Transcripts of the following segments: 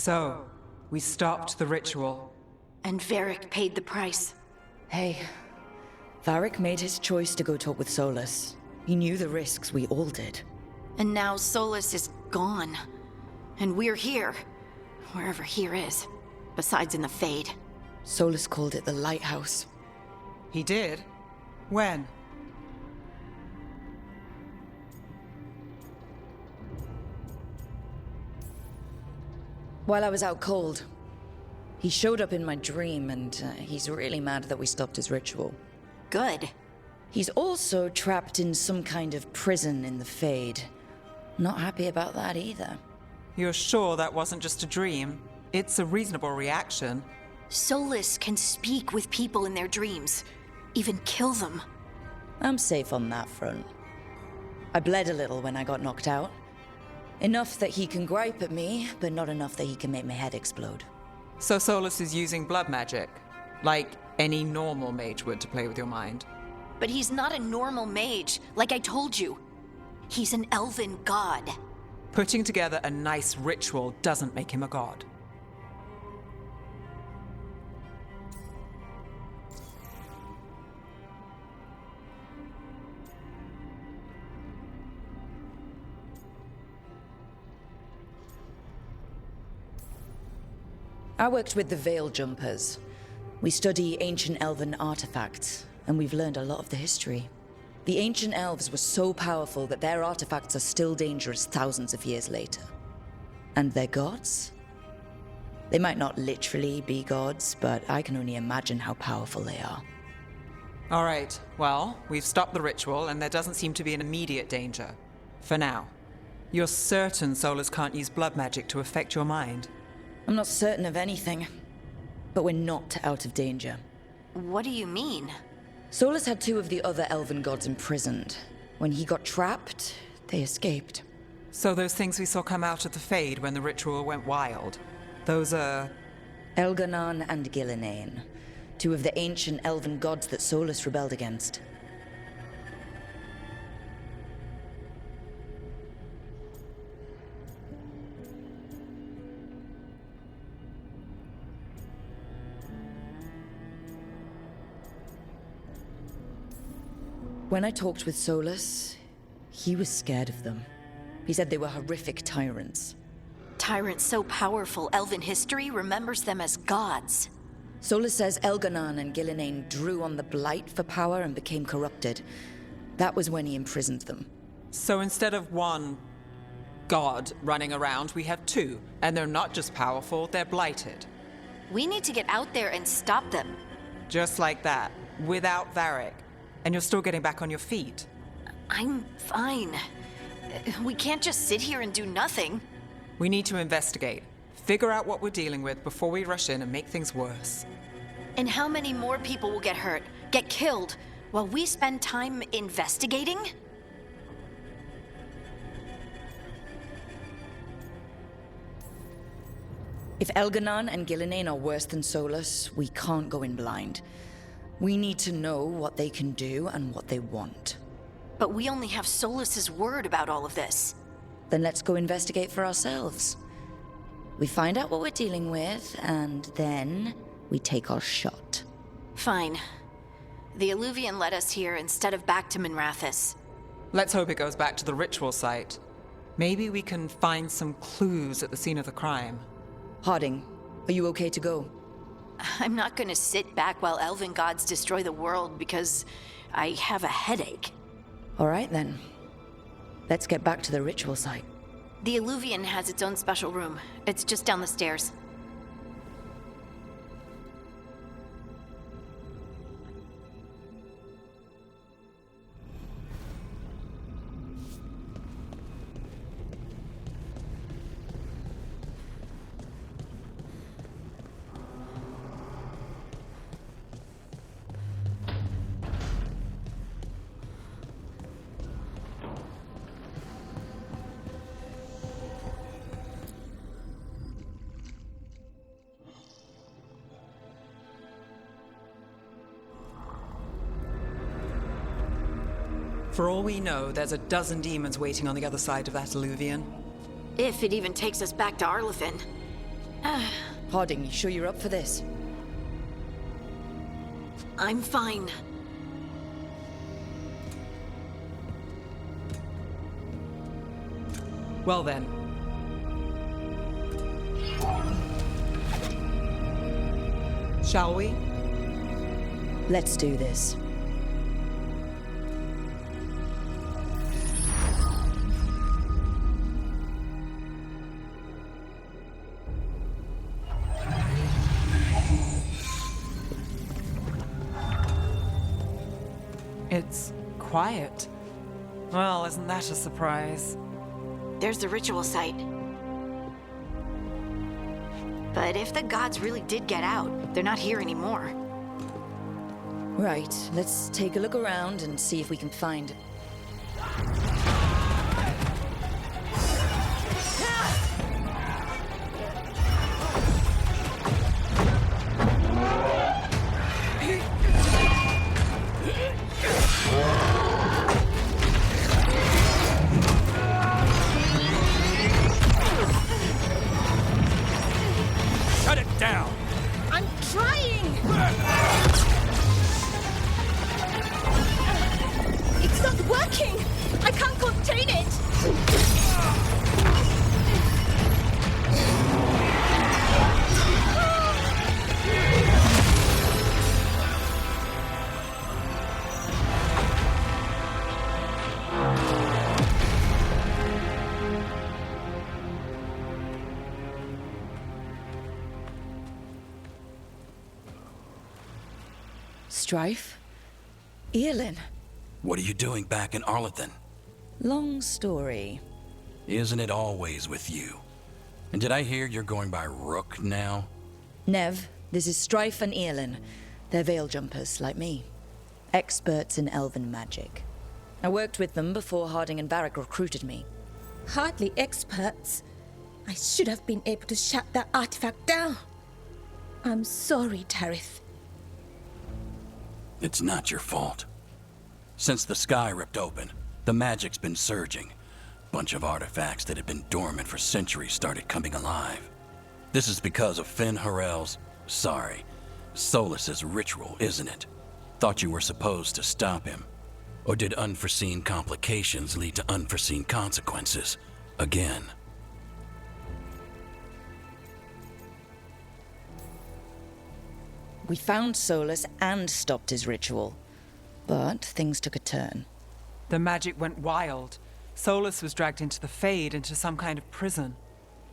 So, we stopped the ritual. And Varric paid the price. Hey, Varric made his choice to go talk with Solus. He knew the risks, we all did. And now Solus is gone. And we're here. Wherever here is. Besides in the Fade. Solus called it the Lighthouse. He did? When? While I was out cold. He showed up in my dream, and he's really mad that we stopped his ritual. Good. He's also trapped in some kind of prison in the Fade. Not happy about that either. You're sure that wasn't just a dream? It's a reasonable reaction. Solus can speak with people in their dreams. Even kill them. I'm safe on that front. I bled a little when I got knocked out. Enough that he can gripe at me, but not enough that he can make my head explode. So Solus is using blood magic, like any normal mage would to play with your mind. But he's not a normal mage, like I told you. He's an elven god. Putting together a nice ritual doesn't make him a god. I worked with the Veil Jumpers. We study ancient elven artifacts, and we've learned a lot of the history. The ancient elves were so powerful that their artifacts are still dangerous thousands of years later. And their gods? They might not literally be gods, but I can only imagine how powerful they are. All right, well, we've stopped the ritual, and there doesn't seem to be an immediate danger. For now. You're certain Solus can't use blood magic to affect your mind? I'm not certain of anything, but we're not out of danger. What do you mean? Solus had two of the other elven gods imprisoned. When he got trapped, they escaped. So those things we saw come out of the Fade when the ritual went wild, those are... Elganon and Gillinane, two of the ancient elven gods that Solus rebelled against. When I talked with Solus, he was scared of them. He said they were horrific tyrants. Tyrants so powerful, elven history remembers them as gods. Solus says Elganon and Gillinane drew on the Blight for power and became corrupted. That was when he imprisoned them. So instead of one god running around, we have two. And they're not just powerful, they're blighted. We need to get out there and stop them. Just like that, without Varric. And you're still getting back on your feet. I'm fine. We can't just sit here and do nothing. We need to investigate. Figure out what we're dealing with before we rush in and make things worse. And how many more people will get hurt, get killed, while we spend time investigating? If Elganon and Gillinane are worse than Solus, we can't go in blind. We need to know what they can do and what they want. But we only have Solus's word about all of this. Then let's go investigate for ourselves. We find out what we're dealing with, and then we take our shot. Fine. The Illuvian led us here instead of back to Minrathous. Let's hope it goes back to the ritual site. Maybe we can find some clues at the scene of the crime. Harding, are you okay to go? I'm not gonna sit back while elven gods destroy the world because I have a headache. All right then. Let's get back to the ritual site. The Illuvian has its own special room. It's just down the stairs. For all we know, there's a dozen demons waiting on the other side of that Illuvian. If it even takes us back to Arlefin. Harding, you sure you're up for this? I'm fine. Well then. Shall we? Let's do this. It's quiet. Well, isn't that a surprise? There's the ritual site. But if the gods really did get out, they're not here anymore. Right, let's take a look around and see if we can find... Shut it down! I'm trying! It's not working! I can't contain it! Strife? Earlin? What are you doing back in Arlington? Long story. Isn't it always with you? And did I hear you're going by Rook now? Nev, this is Strife and Earlin. They're veil jumpers, like me. Experts in elven magic. I worked with them before Harding and Varric recruited me. Hardly experts. I should have been able to shut that artifact down. I'm sorry, Tarith. It's not your fault. Since the sky ripped open, the magic's been surging. Bunch of artifacts that had been dormant for centuries started coming alive. This is because of Finn Harel's, Solas's ritual, isn't it? Thought you were supposed to stop him. Or did unforeseen complications lead to unforeseen consequences? Again. We found Solas and stopped his ritual. But things took a turn. The magic went wild. Solus was dragged into the Fade, into some kind of prison.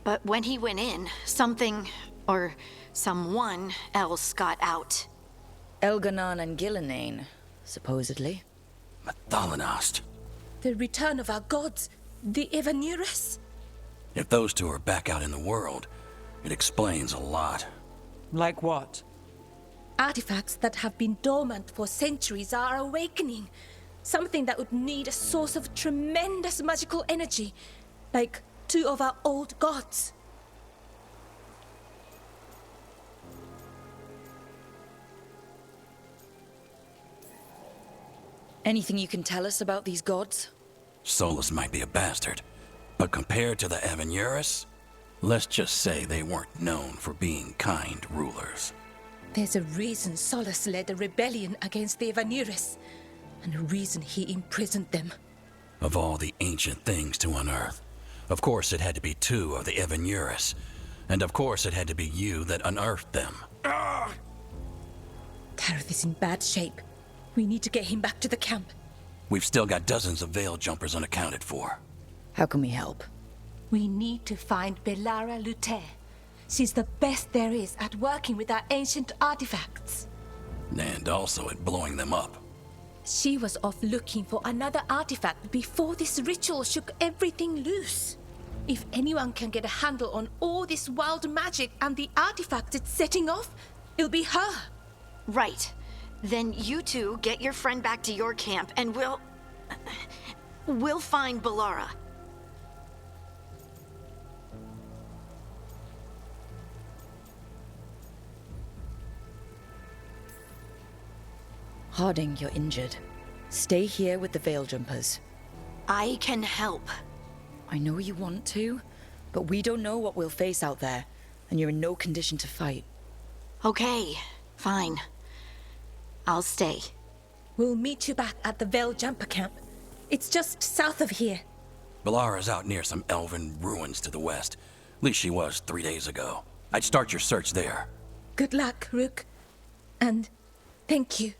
But when he went in, something, or someone else got out. Elganon and Gillenane, supposedly. Mathalanost. The return of our gods, the Evanurus. If those two are back out in the world, it explains a lot. Like what? Artifacts that have been dormant for centuries are awakening. Something that would need a source of tremendous magical energy, like two of our old gods. Anything you can tell us about these gods? Solus might be a bastard, but compared to the Evanurus, let's just say they weren't known for being kind rulers. There's a reason Solus led a rebellion against the Evanurus, and a reason he imprisoned them. Of all the ancient things to unearth, of course it had to be two of the Evanurus, and of course it had to be you that unearthed them. Tarith is in bad shape. We need to get him back to the camp. We've still got dozens of veil jumpers unaccounted for. How can we help? We need to find Belara Luther. She's the best there is at working with our ancient artifacts. And also at blowing them up. She was off looking for another artifact before this ritual shook everything loose. If anyone can get a handle on all this wild magic and the artifacts it's setting off, it'll be her. Right. Then you two get your friend back to your camp and we'll find Belara. Harding, you're injured. Stay here with the veil jumpers. I can help. I know you want to, but we don't know what we'll face out there. and you're in no condition to fight. Okay, fine. I'll stay. We'll meet you back at the Veil Jumper Camp. It's just south of here. Balara's out near some elven ruins to the west. At least she was 3 days ago. I'd start your search there. Good luck, Rook. And thank you.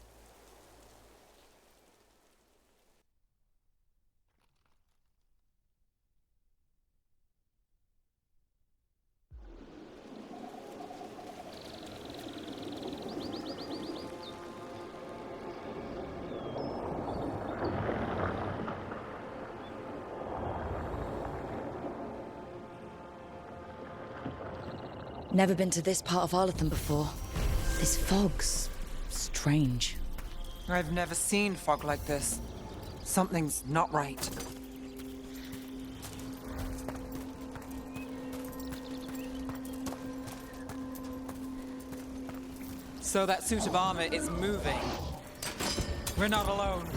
Never been to this part of Arlathan before. This fog's strange. I've never seen fog like this. Something's not right. So that suit of armor is moving. We're not alone.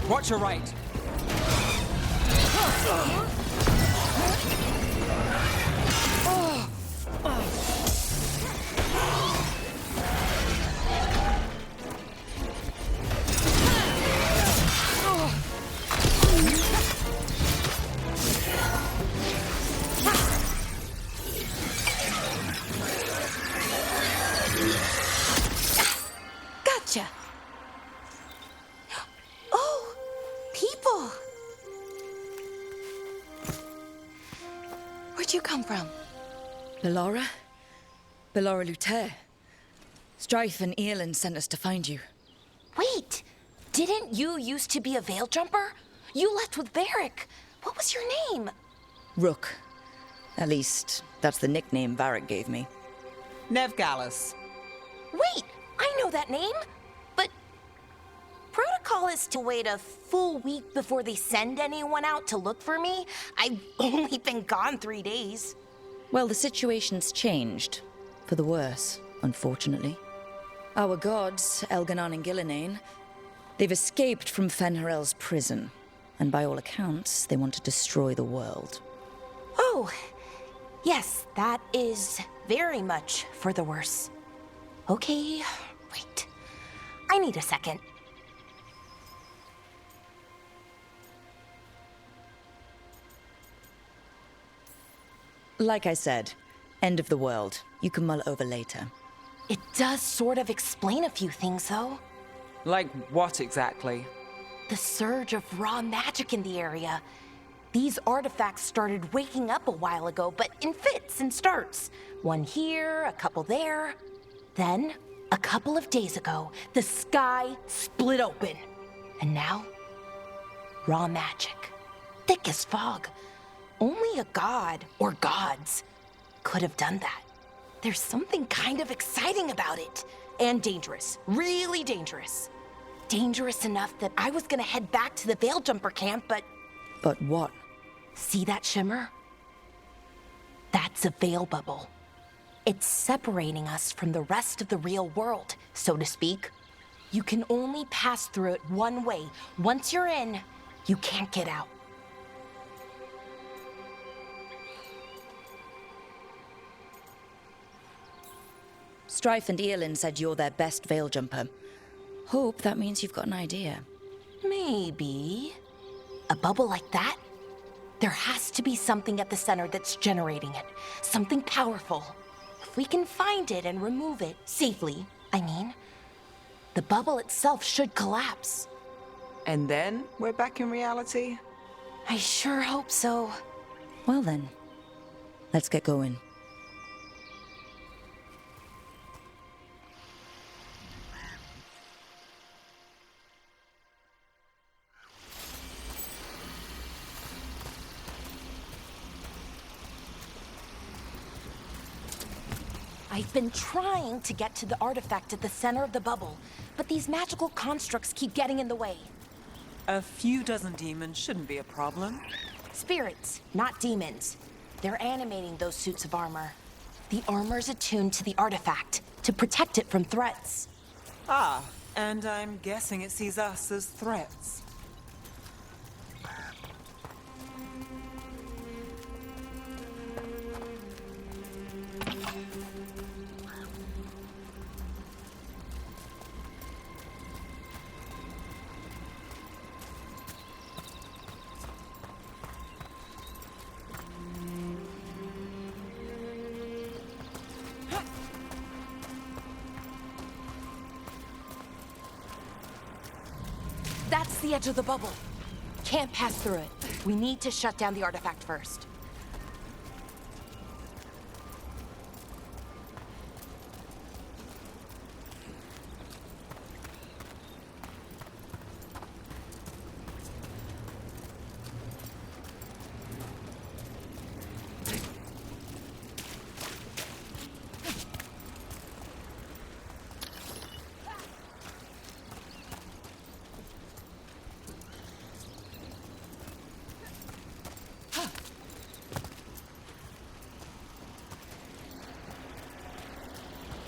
Watch your right. Gotcha. Oh, people. Where'd you come from? Bellara? Bellara Luther. Strife and Earlin sent us to find you. Wait, didn't you used to be a Veil Jumper? You left with Varric. What was your name? Rook. At least, that's the nickname Varric gave me. Nev Gallus. Wait, I know that name. But protocol is to wait a full week before they send anyone out to look for me. I've only been gone 3 days. Well, the situation's changed. For the worse, unfortunately. Our gods, Elganon and Gillinane, they've escaped from Fen'Harel's prison. And by all accounts, they want to destroy the world. Oh, yes, that is very much for the worse. Okay, wait. I need a second. Like I said, end of the world. You can mull it over later. It does sort of explain a few things, though. Like what exactly? The surge of raw magic in the area. These artifacts started waking up a while ago, but in fits and starts. One here, a couple there. Then, a couple of days ago, the sky split open. And now, raw magic. Thick as fog. Only a god, or gods, could have done that. There's something kind of exciting about it. And dangerous. Really dangerous. Dangerous enough that I was gonna head back to the Veil Jumper camp, but... But what? See that shimmer? That's a veil bubble. It's separating us from the rest of the real world, so to speak. You can only pass through it one way. Once you're in, you can't get out. Strife and Earlin said you're their best Veil Jumper. Hope that means you've got an idea. Maybe. A bubble like that? There has to be something at the center that's generating it. Something powerful. If we can find it and remove it, safely, I mean, the bubble itself should collapse. And then we're back in reality? I sure hope so. Well then, let's get going. I've been trying to get to the artifact at the center of the bubble, but these magical constructs keep getting in the way. A few dozen demons shouldn't be a problem. Spirits, not demons. They're animating those suits of armor. The armor's attuned to the artifact, to protect it from threats. Ah, and I'm guessing it sees us as threats. That's the edge of the bubble. Can't pass through it. We need to shut down the artifact first.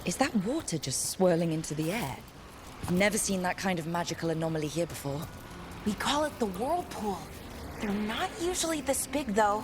Is that water just swirling into the air? I've never seen that kind of magical anomaly here before. We call it the whirlpool. They're not usually this big, though.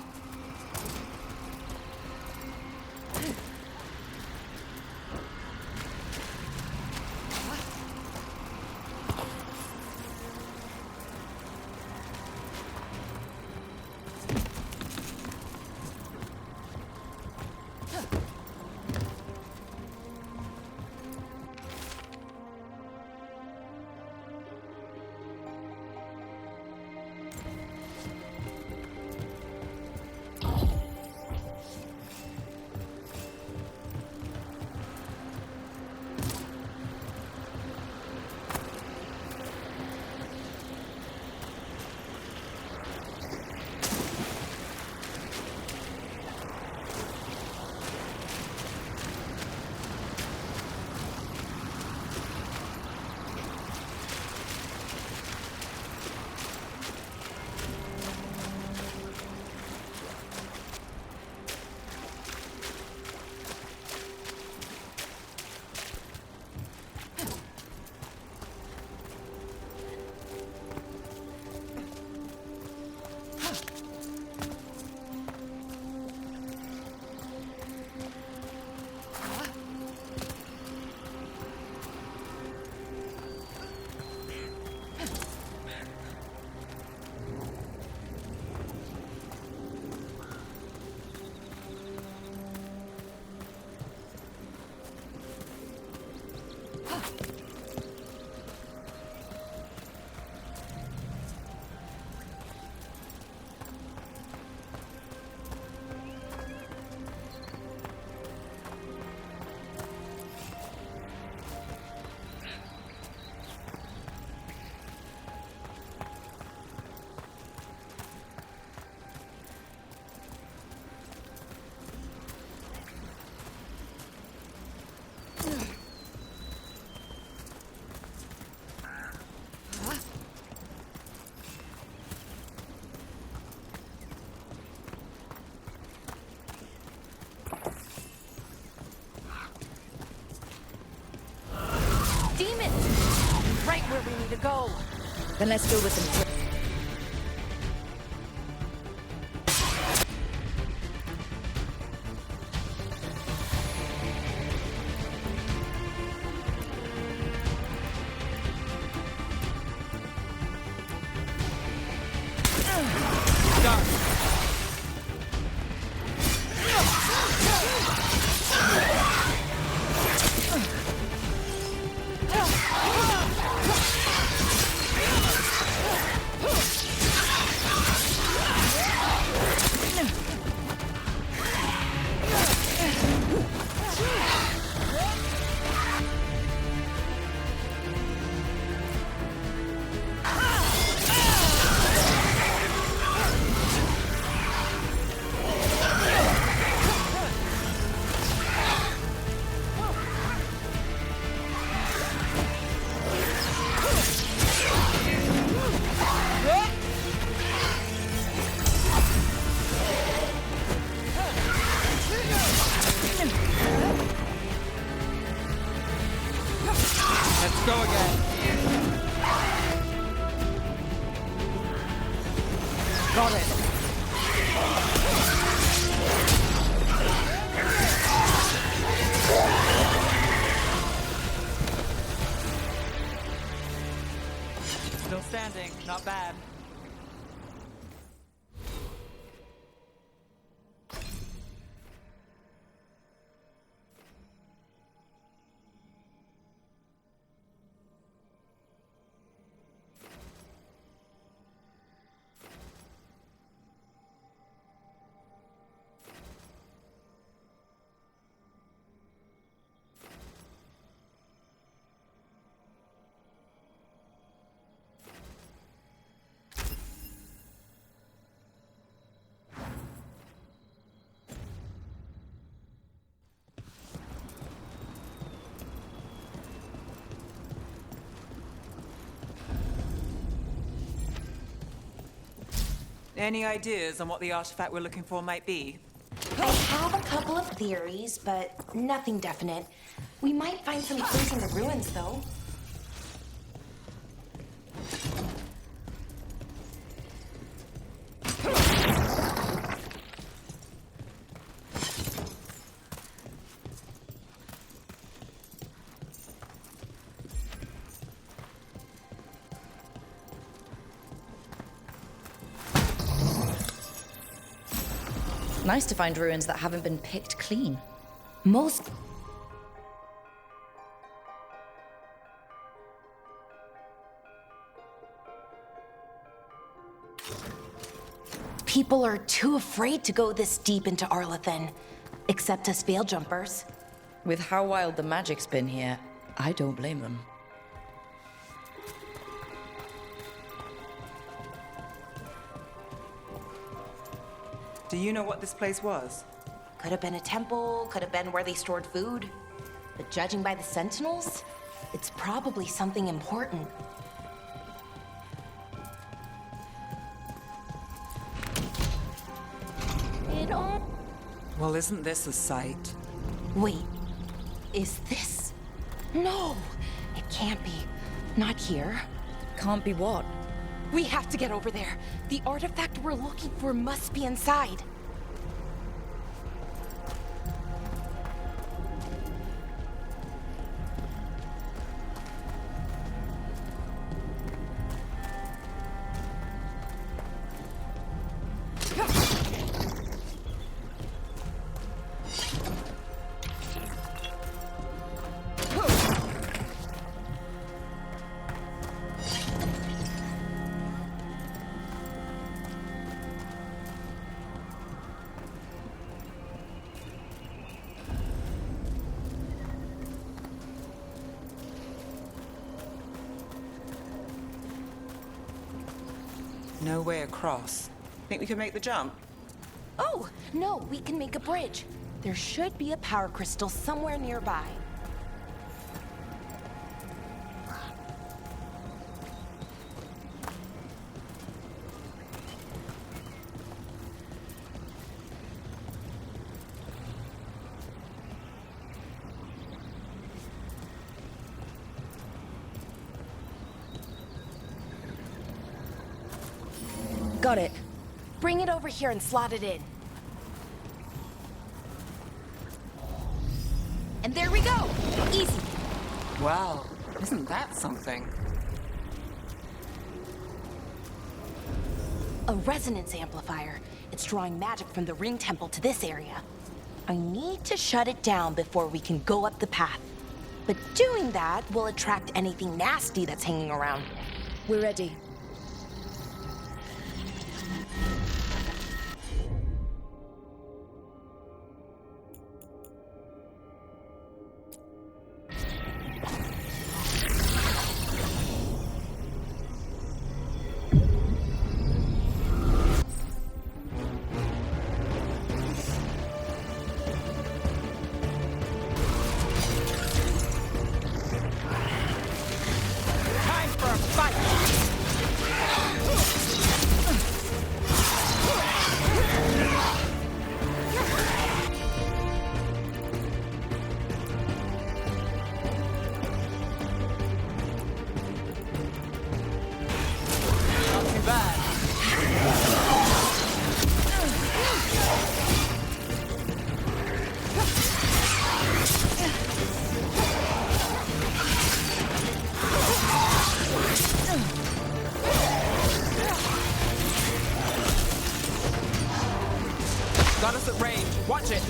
Right where we need to go. Then let's go with them. Got it. Still standing, not bad. Any ideas on what the artifact we're looking for might be? I have a couple of theories, but nothing definite. We might find some clues in the ruins, though. Nice to find ruins that haven't been picked clean. Most... people are too afraid to go this deep into Arlathan, except us veil jumpers. With how wild the magic's been here, I don't blame them. Do you know what this place was? Could have been a temple, could have been where they stored food. But judging by the sentinels, it's probably something important. Well, isn't this a sight? Wait, is this? No, it can't be. Not here. Can't be what? We have to get over there. The artifact we're looking for must be inside. No way across. Think we can make the jump? Oh, no, we can make a bridge. There should be a power crystal somewhere nearby. Got it. Bring it over here and slot it in. And there we go! Easy. Wow, isn't that something? A resonance amplifier. It's drawing magic from the ring temple to this area. I need to shut it down before we can go up the path. But doing that will attract anything nasty that's hanging around. We're ready. Time for a fight! Got us at range. Watch it.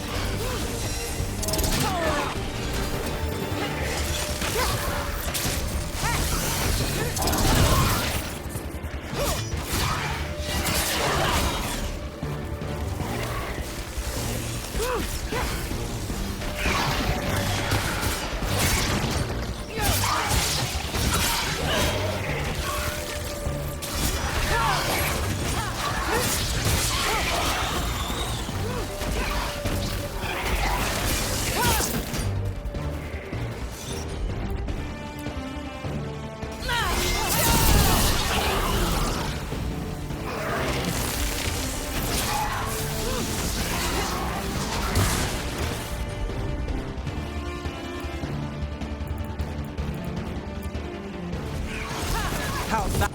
How's that?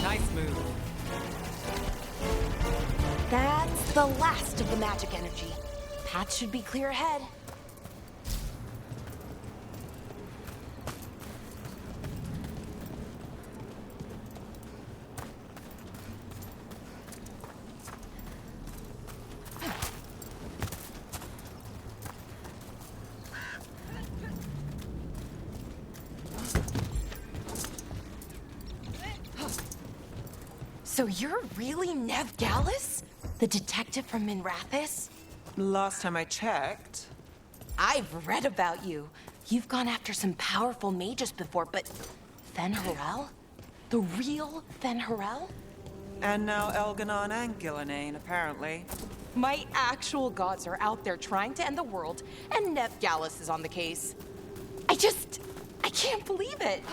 Nice move. That's the last of the magic energy. Path should be clear ahead. So you're really Nev Gallus? The detective from Minrathis? Last time I checked. I've read about you. You've gone after some powerful mages before, but Fen'Harel? The real Fen'Harel? And now Elganon and Gillenane, apparently. My actual gods are out there trying to end the world, and Nev Gallus is on the case. I can't believe it.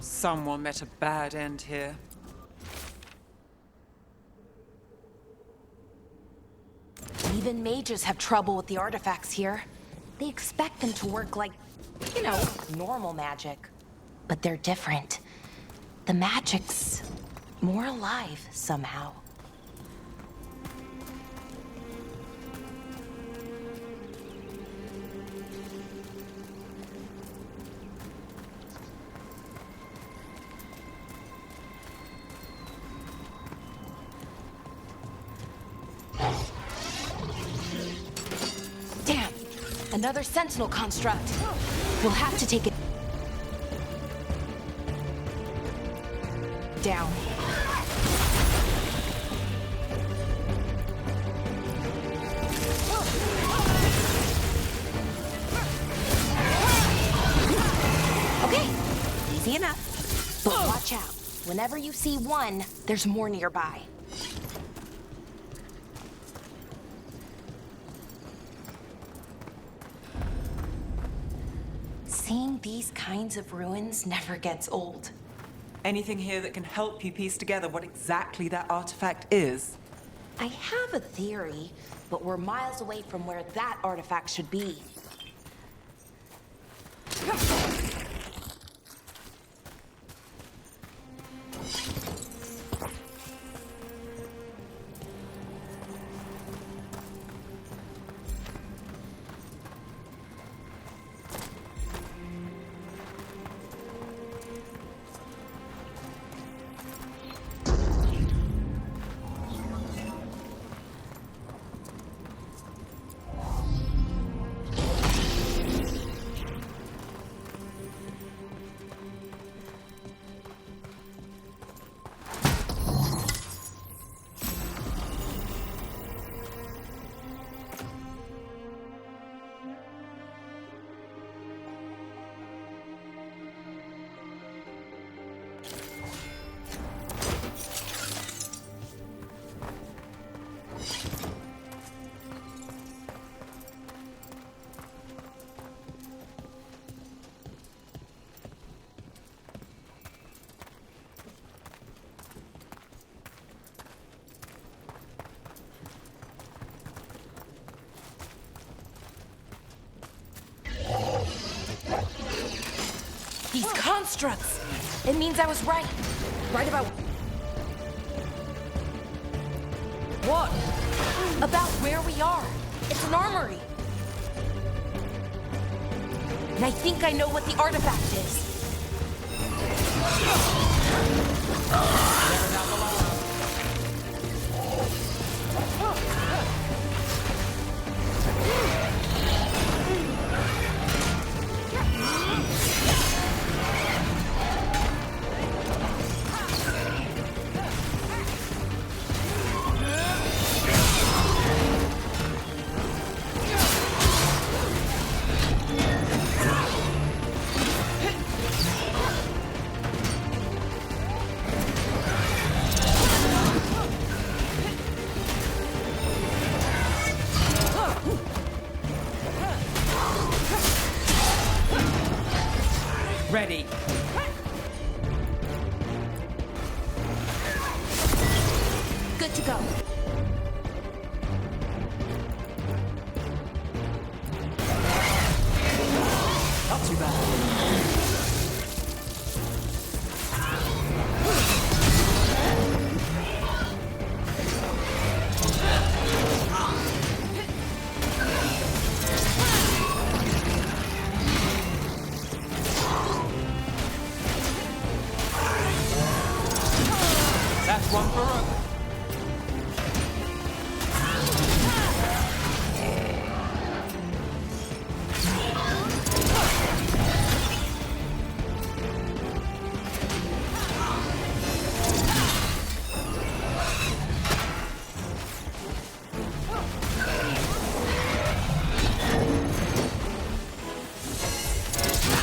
Someone met a bad end here. Even mages have trouble with the artifacts here. They expect them to work like, you know, normal magic. But they're different. The magic's more alive somehow. Damn! Another sentinel construct. We'll have to take it down. Okay, easy enough. But watch out. Whenever you see one, there's more nearby. Seeing these kinds of ruins never gets old. Anything here that can help you piece together what exactly that artifact is? I have a theory, but we're miles away from where that artifact should be. These constructs! It means I was right. Right about... What? About where we are. It's an armory. And I think I know what the artifact is. Ready. Good to go. Not too bad. That's one for Rook.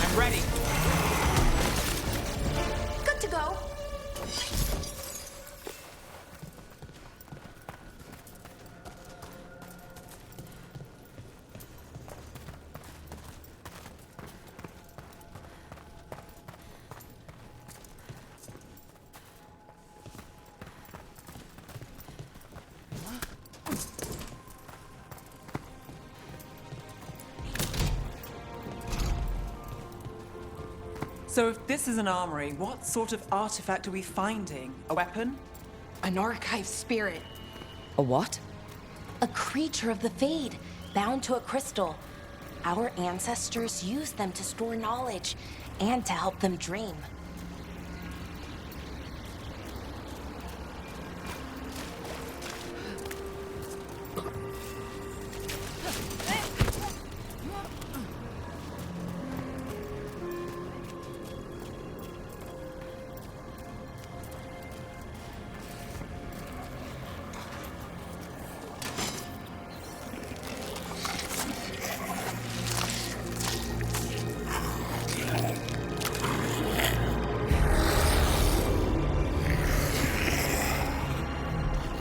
I'm ready. Good to go. So if this is an armory, what sort of artifact are we finding? A weapon? An archive spirit. A what? A creature of the Fade, bound to a crystal. Our ancestors used them to store knowledge and to help them dream.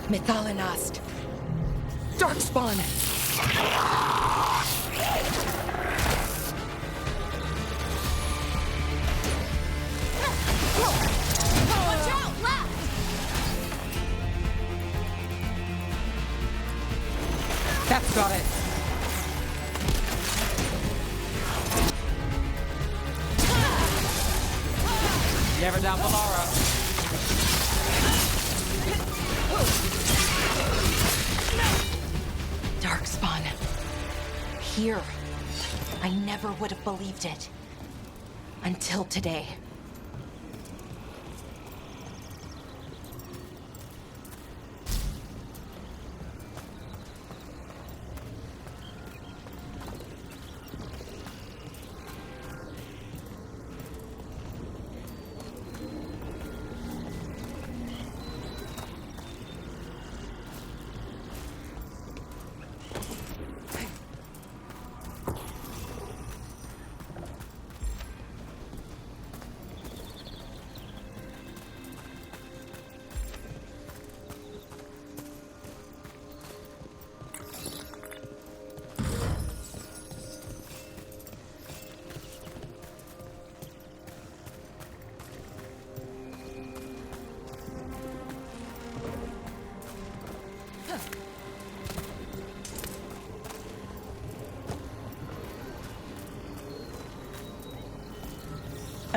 Methalinast. Darkspawn. Watch out! Left! That's got it. Never down Valora. Darkspawn. Here. I never would have believed it. Until today.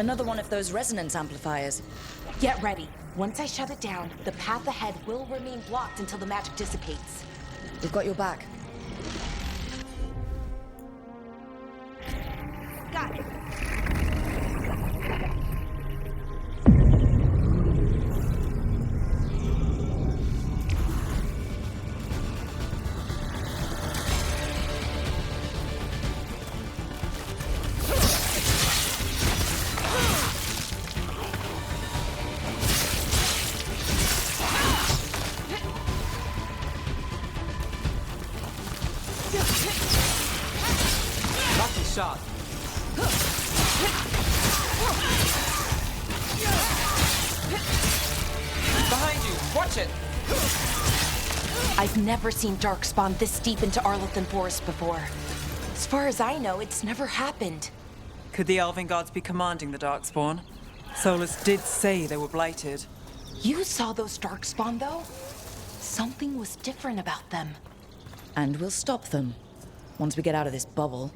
Another one of those resonance amplifiers. Get ready. Once I shut it down, the path ahead will remain blocked until the magic dissipates. We've got your back. Got it. Lucky shot. Behind you! Watch it! I've never seen Darkspawn this deep into Arlothan Forest before. As far as I know, it's never happened. Could the Elven Gods be commanding the Darkspawn? Solus did say they were blighted. You saw those Darkspawn, though? Something was different about them. And we'll stop them. Once we get out of this bubble.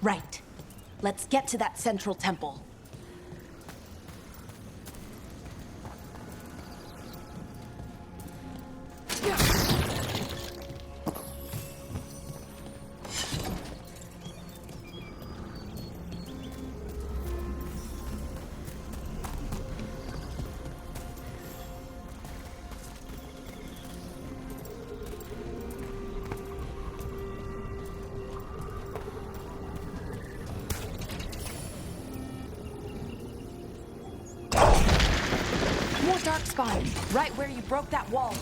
Right. Let's get to that central temple. More Darkspawn, right where you broke that wall.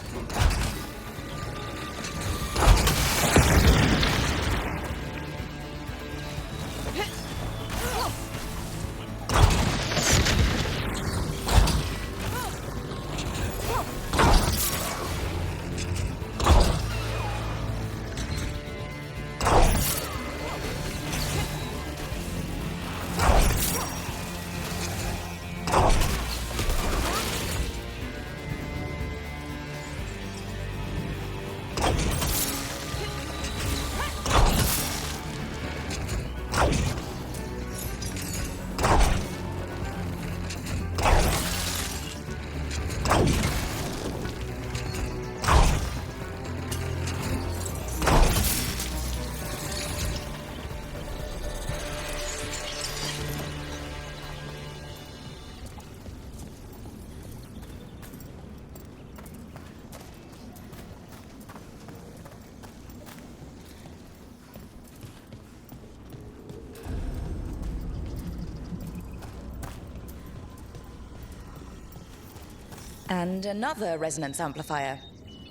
And another resonance amplifier.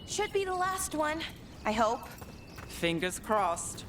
Should be the last one, I hope. Fingers crossed.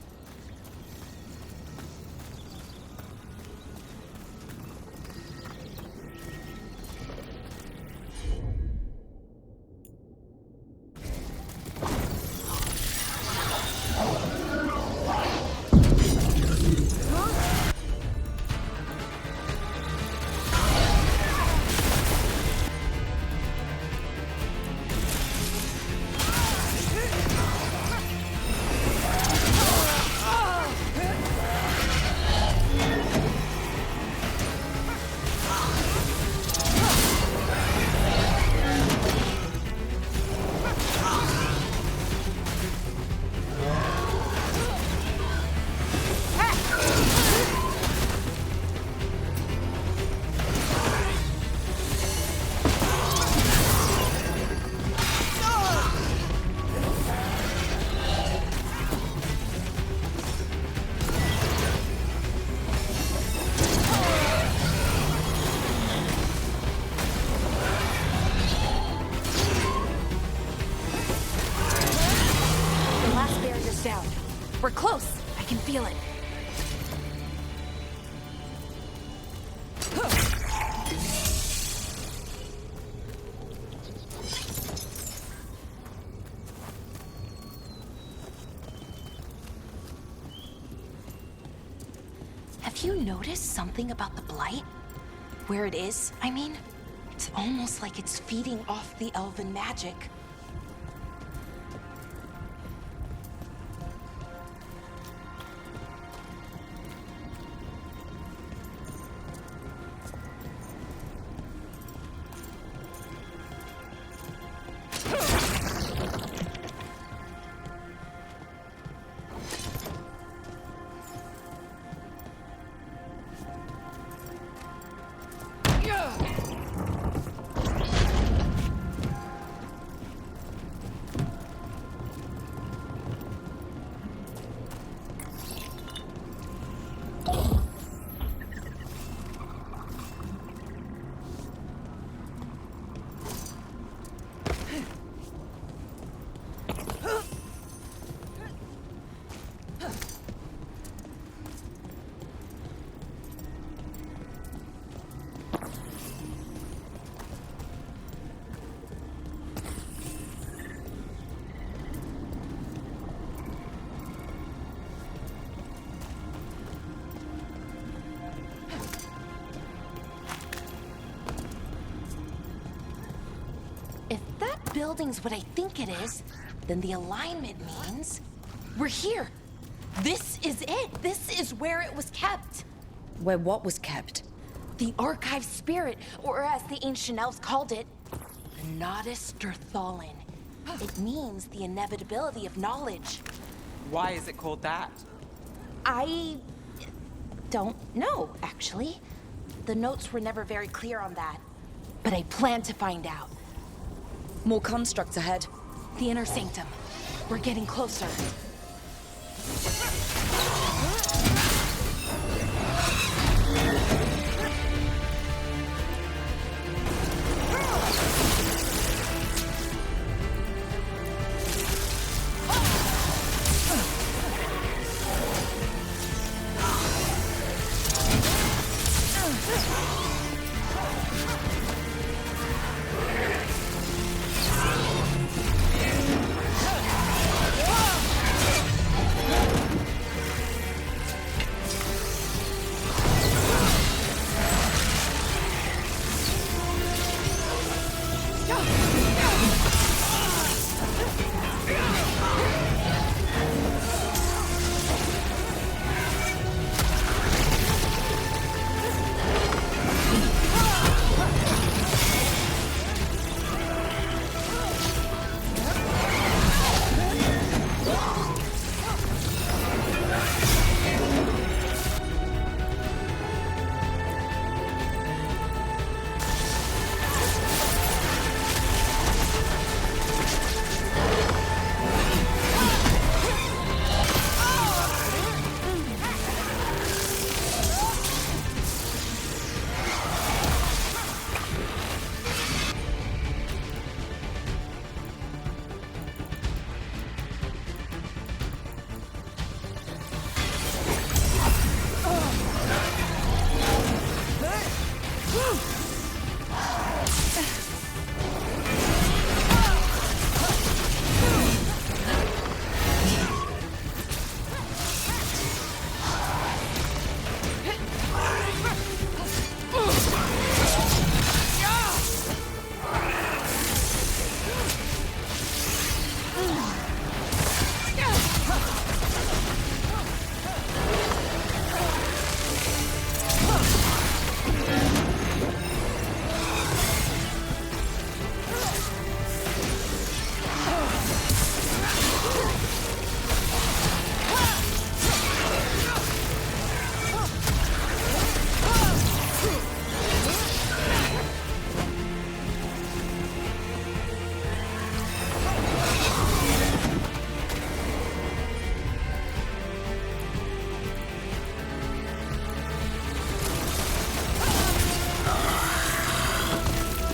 Down. We're close. I can feel it. Have you noticed something about the blight? Where it is, I mean? It's almost like it's feeding off the elven magic. If that building's what I think it is, then the alignment means we're here. This is it. This is where it was kept. Where what was kept? The archive spirit, or as the ancient elves called it, the Nodus Derthalin. It means the inevitability of knowledge. Why is it called that? I don't know, actually. The notes were never very clear on that. But I plan to find out. More constructs ahead. The inner sanctum. We're getting closer.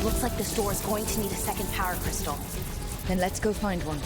Looks like this door is going to need a second power crystal. Then let's go find one.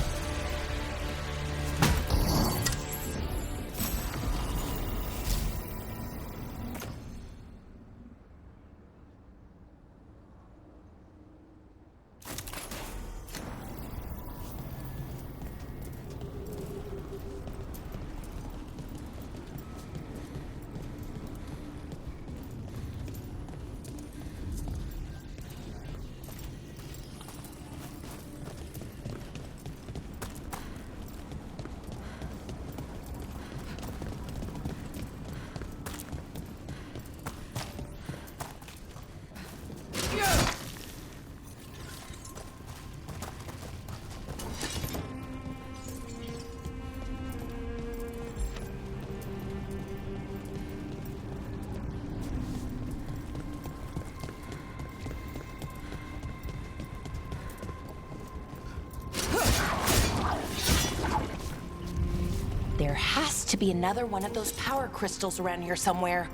There has to be another one of those power crystals around here somewhere.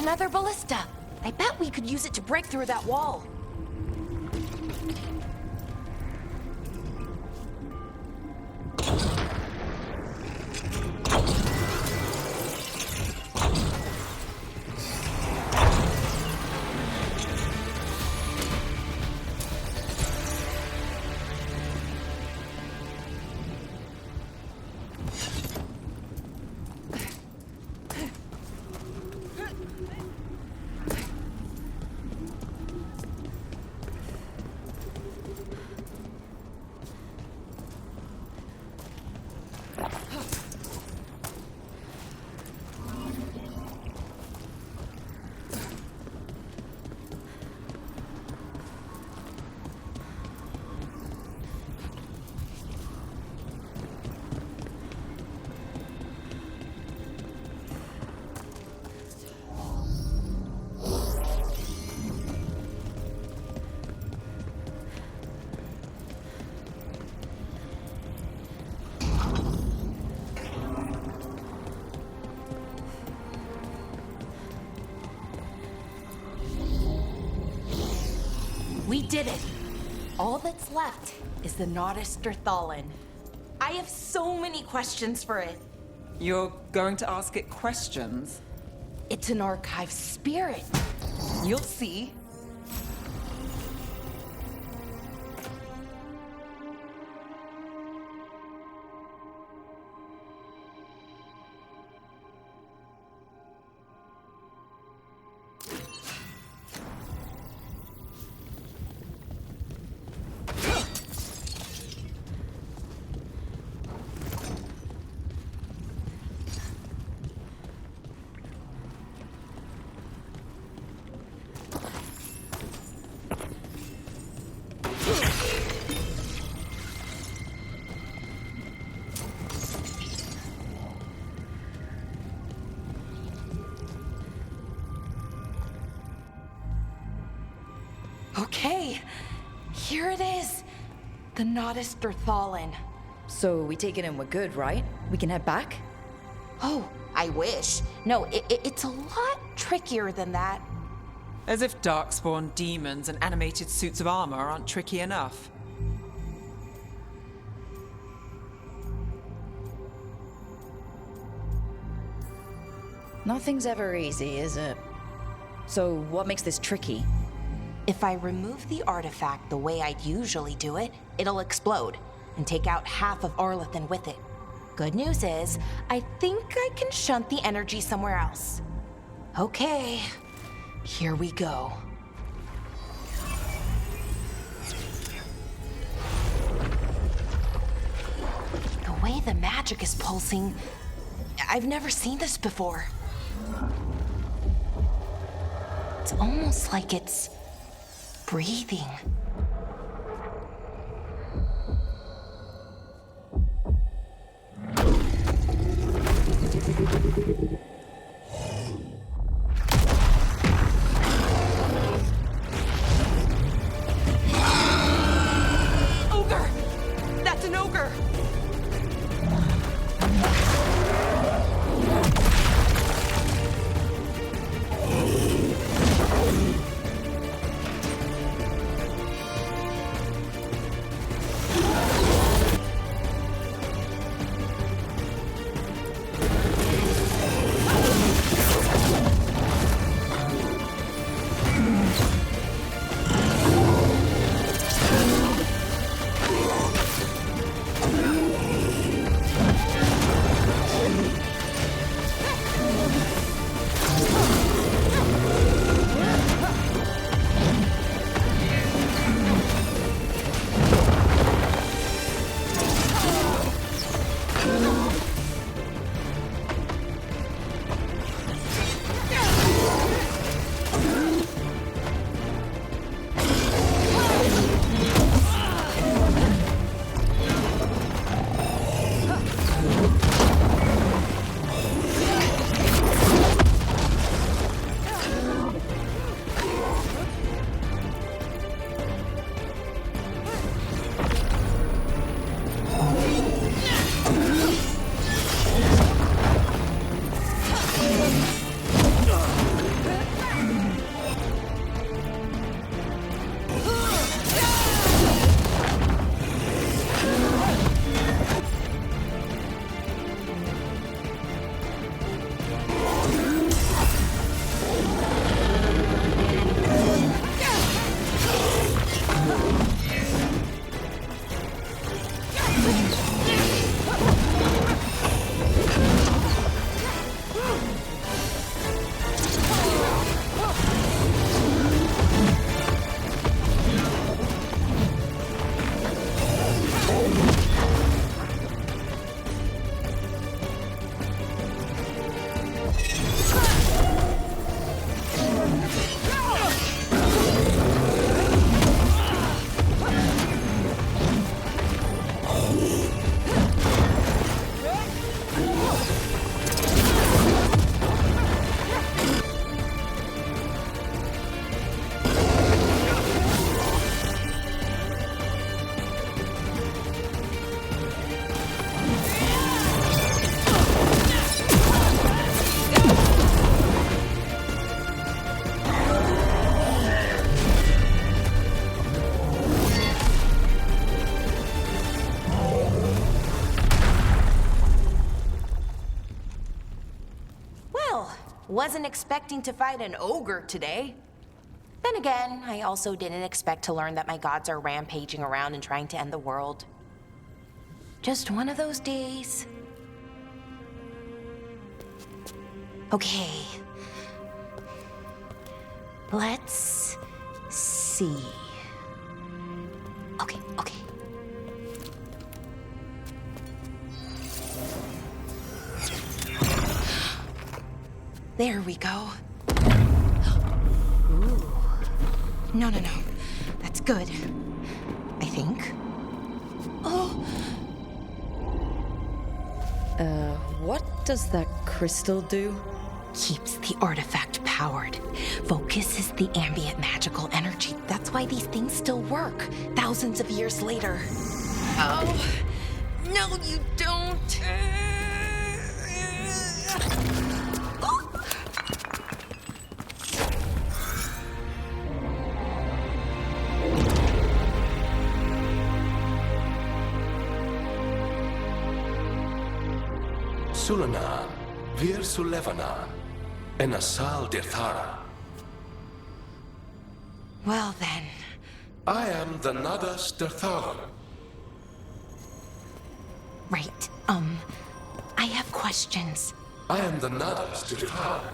Another ballista. I bet we could use it to break through that wall. We did it! All that's left is the Nodus Thallen. I have so many questions for it. You're going to ask it questions? It's an archive spirit. You'll see. Okay, here it is. The Nodus Thallen. So we take it and we're good, right? We can head back? Oh, I wish. No, it's a lot trickier than that. As if darkspawn demons and animated suits of armor aren't tricky enough. Nothing's ever easy, is it? So what makes this tricky? If I remove the artifact the way I'd usually do it, it'll explode and take out half of Arlethan with it. Good news is, I think I can shunt the energy somewhere else. Okay, here we go. The way the magic is pulsing, I've never seen this before. It's almost like it's breathing. Ogre! That's an ogre! Well, wasn't expecting to fight an ogre today. Then again, I also didn't expect to learn that my gods are rampaging around and trying to end the world. Just one of those days. Okay. Let's see. Okay. There we go. Ooh. No. That's good. I think. Oh! What does that crystal do? Keeps the artifact powered. Focuses the ambient magical energy. That's why these things still work, thousands of years later. Oh! No, you don't! Sulanan, Vir Sulevanan, and Asal Dirthara. Well then. I am the Nadas Dirthalan. Right, I have questions. I am the Nadas Dirthalan.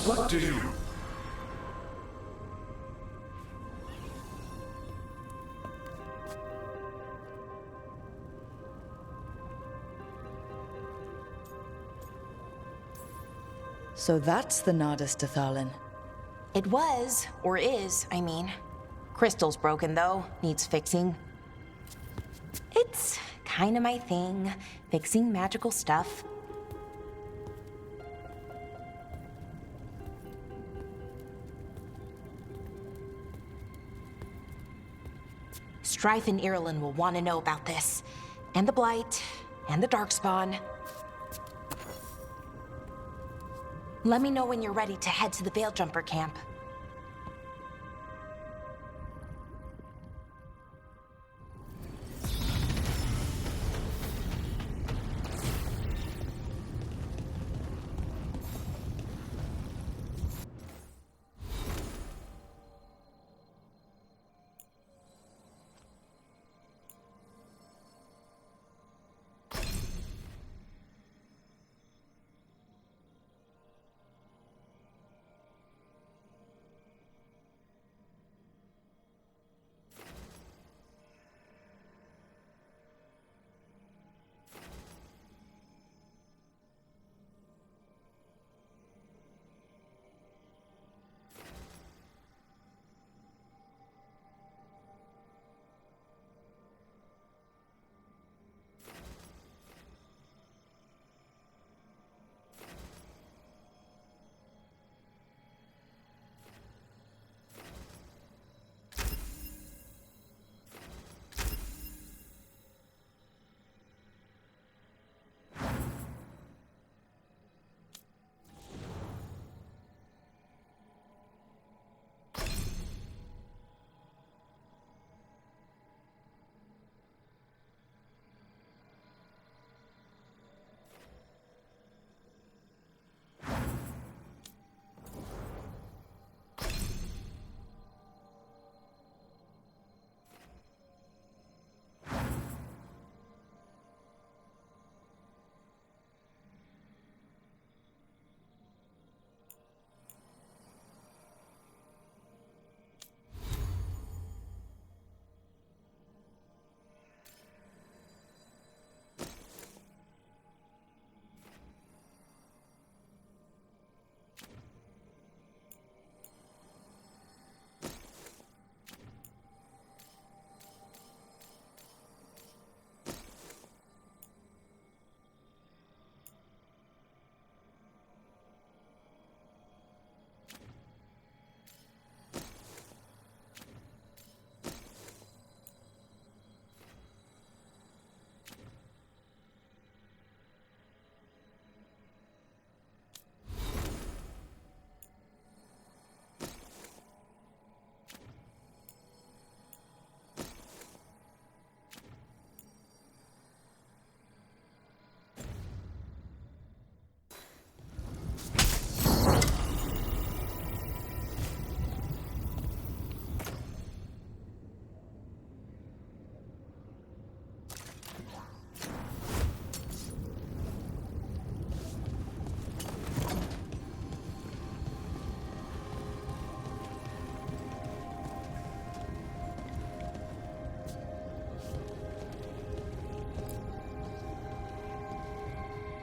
What do you... So that's the Nadas Dathalin. It was, or is, I mean. Crystal's broken though, needs fixing. It's kinda my thing, fixing magical stuff. Strife and Irulan will want to know about this. And the Blight, and the Darkspawn. Let me know when you're ready to head to the Veil-Jumper camp.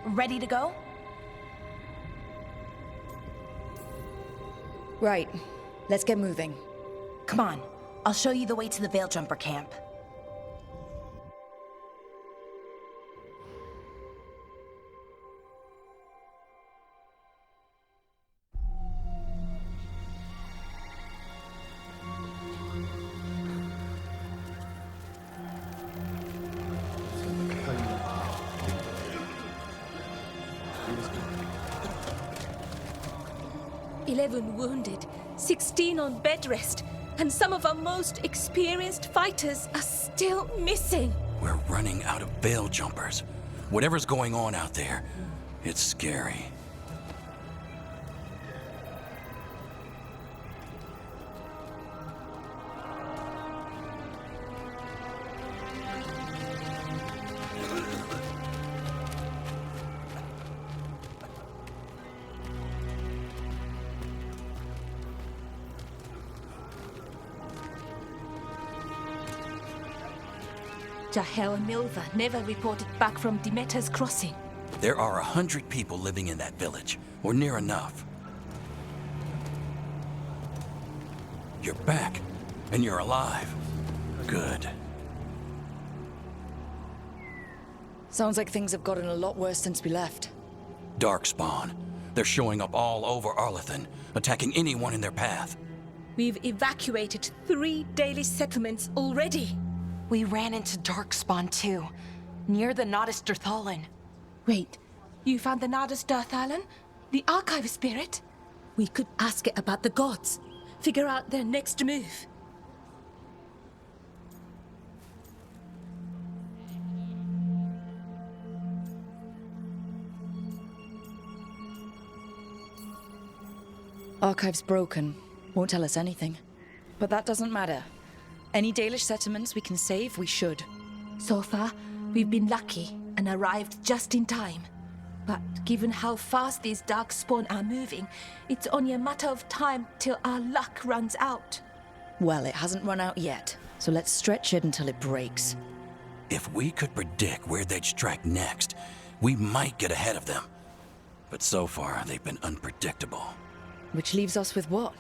Ready to go? Right. Let's get moving. Come on. I'll show you the way to the Veil Jumper camp. "11 wounded, 16 on bed rest, and some of our most experienced fighters are still missing." We're running out of Veil Jumpers. Whatever's going on out there, it's scary. Jahel and Milva never reported back from Demeter's crossing. There are 100 people living in that village, or near enough. You're back, and you're alive. Good. Sounds like things have gotten a lot worse since we left. Darkspawn. They're showing up all over Arlethan, attacking anyone in their path. We've evacuated 3 daily settlements already. We ran into Darkspawn too, near the Nodus Dirthalin. Wait, you found the Nardus Dirthalin? The archive spirit? We could ask it about the gods. Figure out their next move. Archive's broken. Won't tell us anything. But that doesn't matter. Any Dalish settlements we can save, we should. So far, we've been lucky and arrived just in time. But given how fast these Darkspawn are moving, it's only a matter of time till our luck runs out. Well, it hasn't run out yet, so let's stretch it until it breaks. If we could predict where they'd strike next, we might get ahead of them. But so far, they've been unpredictable. Which leaves us with what?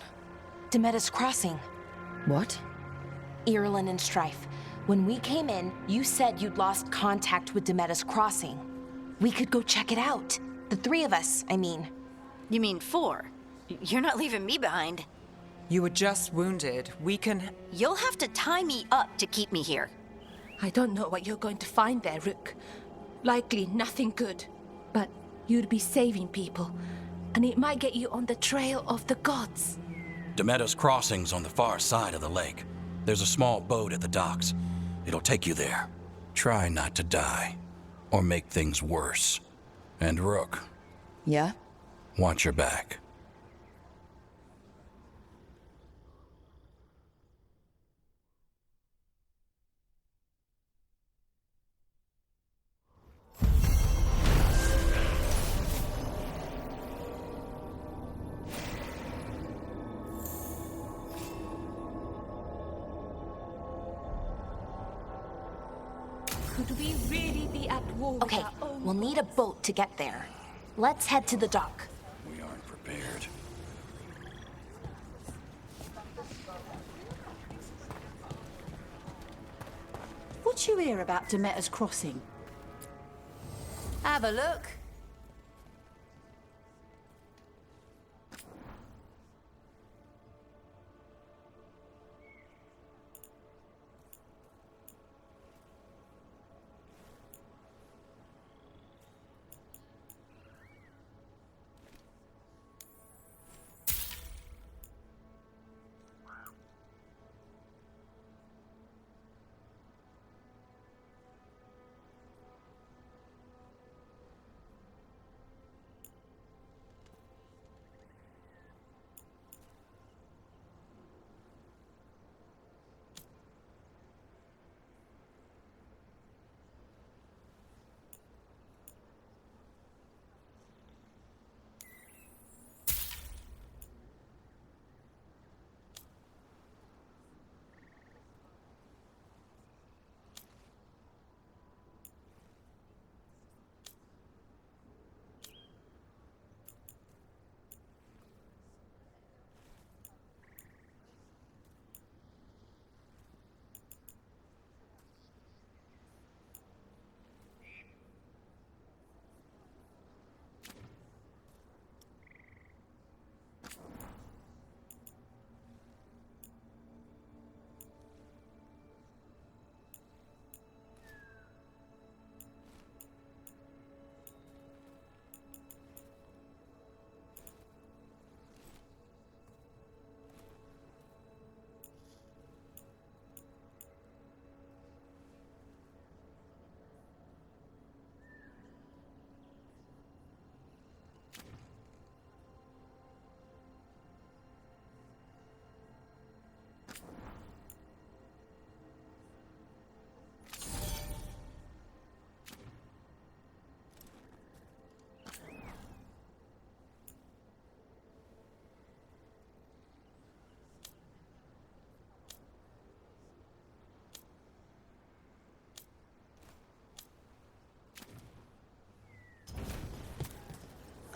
Demeter's crossing. What? Irulan and Strife. When we came in, you said you'd lost contact with Demeter's crossing. We could go check it out. The 3 of us, I mean. You mean 4? You're not leaving me behind. You were just wounded. We can... You'll have to tie me up to keep me here. I don't know what you're going to find there, Rook. Likely nothing good. But you'd be saving people, and it might get you on the trail of the gods. Demeter's crossing's on the far side of the lake. There's a small boat at the docks. It'll take you there. Try not to die, or make things worse. And Rook, Yeah? watch your back. Could we really be at war with Okay, our own we'll need a boat to get there. Let's head to the dock. We aren't prepared. What you hear about Demeter's crossing? Have a look.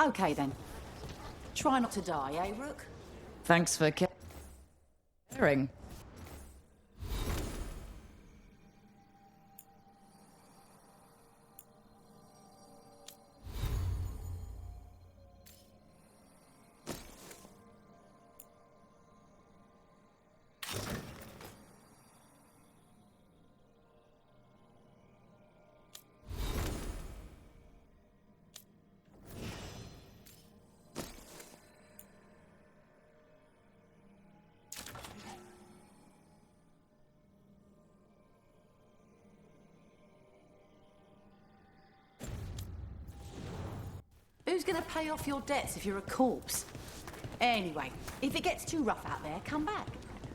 Okay then. Try not to die, eh, Rook? Thanks for caring. Who's gonna pay off your debts if you're a corpse? Anyway, if it gets too rough out there, come back.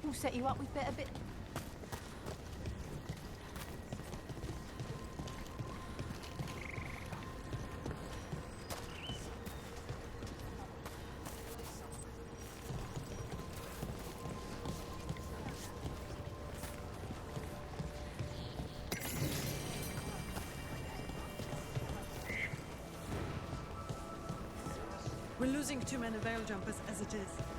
We'll set you up with better bit. We're losing too many veil jumpers as it is.